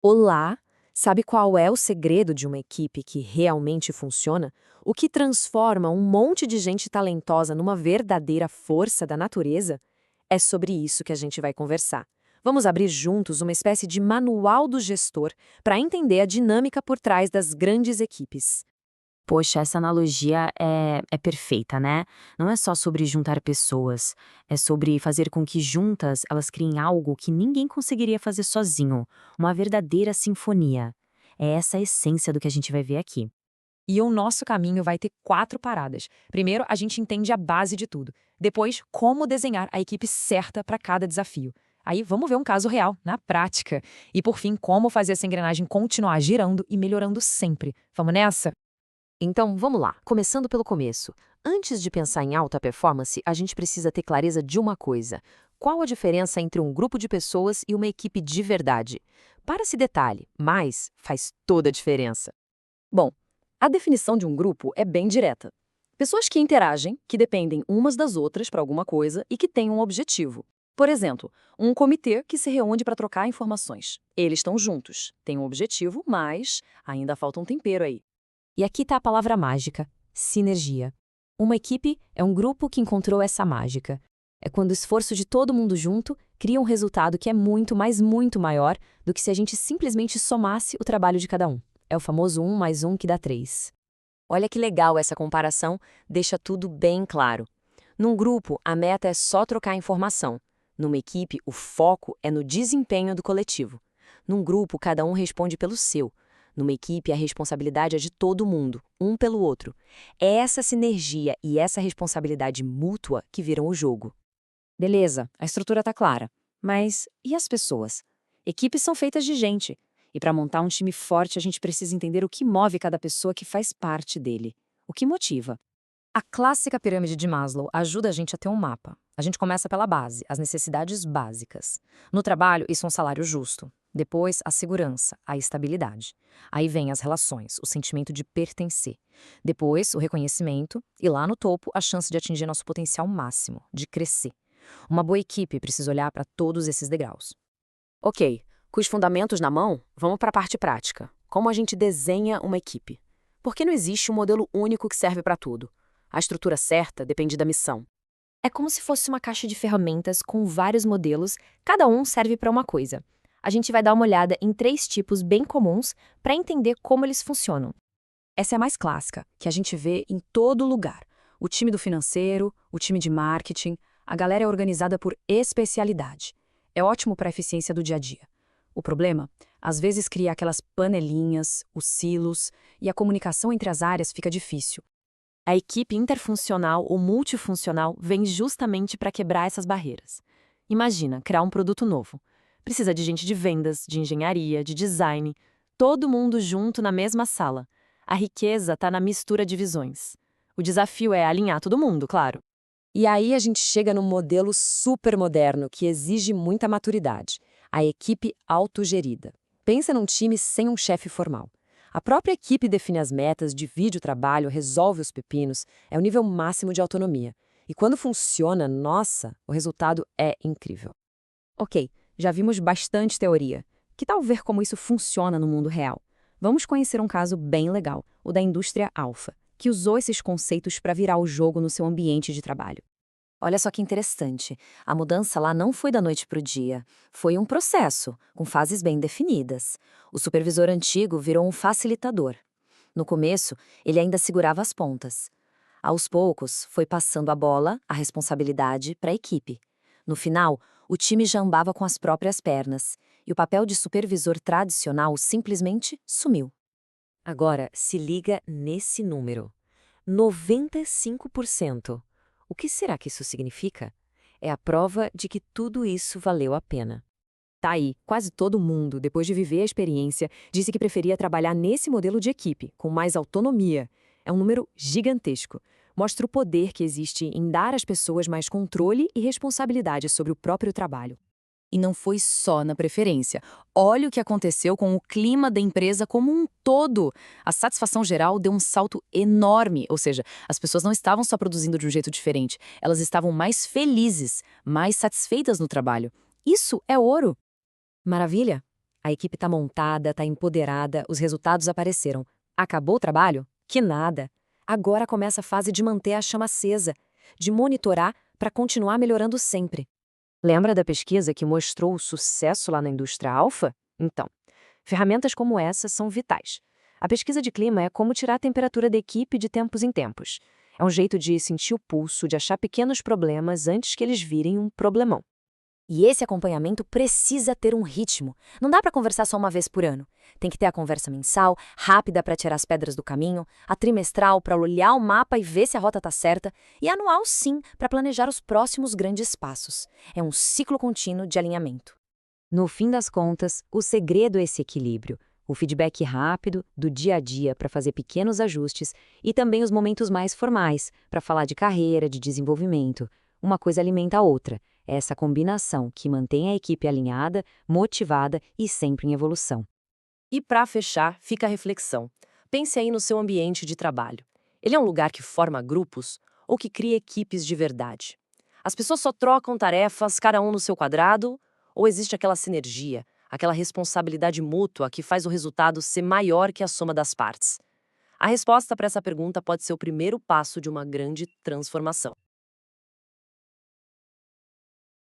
Olá! Sabe qual é o segredo de uma equipe que realmente funciona? O que transforma um monte de gente talentosa numa verdadeira força da natureza? É sobre isso que a gente vai conversar. Vamos abrir juntos uma espécie de manual do gestor para entender a dinâmica por trás das grandes equipes. Poxa, essa analogia é perfeita, né? Não é só sobre juntar pessoas, é sobre fazer com que juntas elas criem algo que ninguém conseguiria fazer sozinho, uma verdadeira sinfonia. É essa a essência do que a gente vai ver aqui. E o nosso caminho vai ter 4 paradas. Primeiro, a gente entende a base de tudo. Depois, como desenhar a equipe certa para cada desafio. Aí, vamos ver um caso real, na prática. E, por fim, como fazer essa engrenagem continuar girando e melhorando sempre. Vamos nessa? Então, vamos lá, começando pelo começo. Antes de pensar em alta performance, a gente precisa ter clareza de uma coisa. Qual a diferença entre um grupo de pessoas e uma equipe de verdade? Para esse detalhe, mas faz toda a diferença. Bom, a definição de um grupo é bem direta. Pessoas que interagem, que dependem umas das outras para alguma coisa e que têm um objetivo. Por exemplo, um comitê que se reúne para trocar informações. Eles estão juntos, têm um objetivo, mas ainda falta um tempero aí. E aqui está a palavra mágica: sinergia. Uma equipe é um grupo que encontrou essa mágica. É quando o esforço de todo mundo junto cria um resultado que é muito, mas muito maior do que se a gente simplesmente somasse o trabalho de cada um. É o famoso 1 mais 1 que dá 3. Olha que legal essa comparação, deixa tudo bem claro. Num grupo, a meta é só trocar informação. Numa equipe, o foco é no desempenho do coletivo. Num grupo, cada um responde pelo seu. Numa equipe, a responsabilidade é de todo mundo, um pelo outro. É essa sinergia e essa responsabilidade mútua que viram o jogo. Beleza, a estrutura tá clara. Mas e as pessoas? Equipes são feitas de gente. E para montar um time forte, a gente precisa entender o que move cada pessoa que faz parte dele. O que motiva. A clássica pirâmide de Maslow ajuda a gente a ter um mapa. A gente começa pela base, as necessidades básicas. No trabalho, isso é um salário justo. Depois, a segurança, a estabilidade. Aí vem as relações, o sentimento de pertencer. Depois, o reconhecimento. E lá no topo, a chance de atingir nosso potencial máximo, de crescer. Uma boa equipe precisa olhar para todos esses degraus. Ok, com os fundamentos na mão, vamos para a parte prática. Como a gente desenha uma equipe? Porque não existe um modelo único que serve para tudo. A estrutura certa depende da missão. É como se fosse uma caixa de ferramentas com vários modelos, cada um serve para uma coisa. A gente vai dar uma olhada em 3 tipos bem comuns para entender como eles funcionam. Essa é a mais clássica, que a gente vê em todo lugar. O time do financeiro, o time de marketing, a galera é organizada por especialidade. É ótimo para a eficiência do dia a dia. O problema, às vezes cria aquelas panelinhas, os silos, e a comunicação entre as áreas fica difícil. A equipe interfuncional ou multifuncional vem justamente para quebrar essas barreiras. Imagina criar um produto novo. Precisa de gente de vendas, de engenharia, de design, todo mundo junto na mesma sala. A riqueza está na mistura de visões. O desafio é alinhar todo mundo, claro. E aí a gente chega num modelo super moderno que exige muita maturidade, a equipe autogerida. Pensa num time sem um chefe formal. A própria equipe define as metas, divide o trabalho, resolve os pepinos, é o nível máximo de autonomia. E quando funciona, nossa, o resultado é incrível. Ok, já vimos bastante teoria. Que tal ver como isso funciona no mundo real? Vamos conhecer um caso bem legal, o da indústria Alfa, que usou esses conceitos para virar o jogo no seu ambiente de trabalho. Olha só que interessante. A mudança lá não foi da noite para o dia. Foi um processo, com fases bem definidas. O supervisor antigo virou um facilitador. No começo, ele ainda segurava as pontas. Aos poucos, foi passando a bola, a responsabilidade, para a equipe. No final, o time já andava com as próprias pernas, e o papel de supervisor tradicional simplesmente sumiu. Agora, se liga nesse número: 95%. O que será que isso significa? É a prova de que tudo isso valeu a pena. Tá aí, quase todo mundo, depois de viver a experiência, disse que preferia trabalhar nesse modelo de equipe, com mais autonomia. É um número gigantesco. Mostra o poder que existe em dar às pessoas mais controle e responsabilidade sobre o próprio trabalho. E não foi só na preferência. Olha o que aconteceu com o clima da empresa como um todo. A satisfação geral deu um salto enorme, ou seja, as pessoas não estavam só produzindo de um jeito diferente, elas estavam mais felizes, mais satisfeitas no trabalho. Isso é ouro. Maravilha? A equipe está montada, está empoderada, os resultados apareceram. Acabou o trabalho? Que nada! Agora começa a fase de manter a chama acesa, de monitorar para continuar melhorando sempre. Lembra da pesquisa que mostrou o sucesso lá na indústria alfa? Então, ferramentas como essa são vitais. A pesquisa de clima é como tirar a temperatura da equipe de tempos em tempos. É um jeito de sentir o pulso, de achar pequenos problemas antes que eles virem um problemão. E esse acompanhamento precisa ter um ritmo. Não dá para conversar só uma vez por ano. Tem que ter a conversa mensal, rápida para tirar as pedras do caminho, a trimestral para olhar o mapa e ver se a rota está certa, e a anual, sim, para planejar os próximos grandes passos. É um ciclo contínuo de alinhamento. No fim das contas, o segredo é esse equilíbrio. O feedback rápido, do dia a dia, para fazer pequenos ajustes, e também os momentos mais formais, para falar de carreira, de desenvolvimento. Uma coisa alimenta a outra. É essa combinação que mantém a equipe alinhada, motivada e sempre em evolução. E para fechar, fica a reflexão. Pense aí no seu ambiente de trabalho. Ele é um lugar que forma grupos ou que cria equipes de verdade? As pessoas só trocam tarefas, cada um no seu quadrado, ou existe aquela sinergia, aquela responsabilidade mútua que faz o resultado ser maior que a soma das partes? A resposta para essa pergunta pode ser o primeiro passo de uma grande transformação.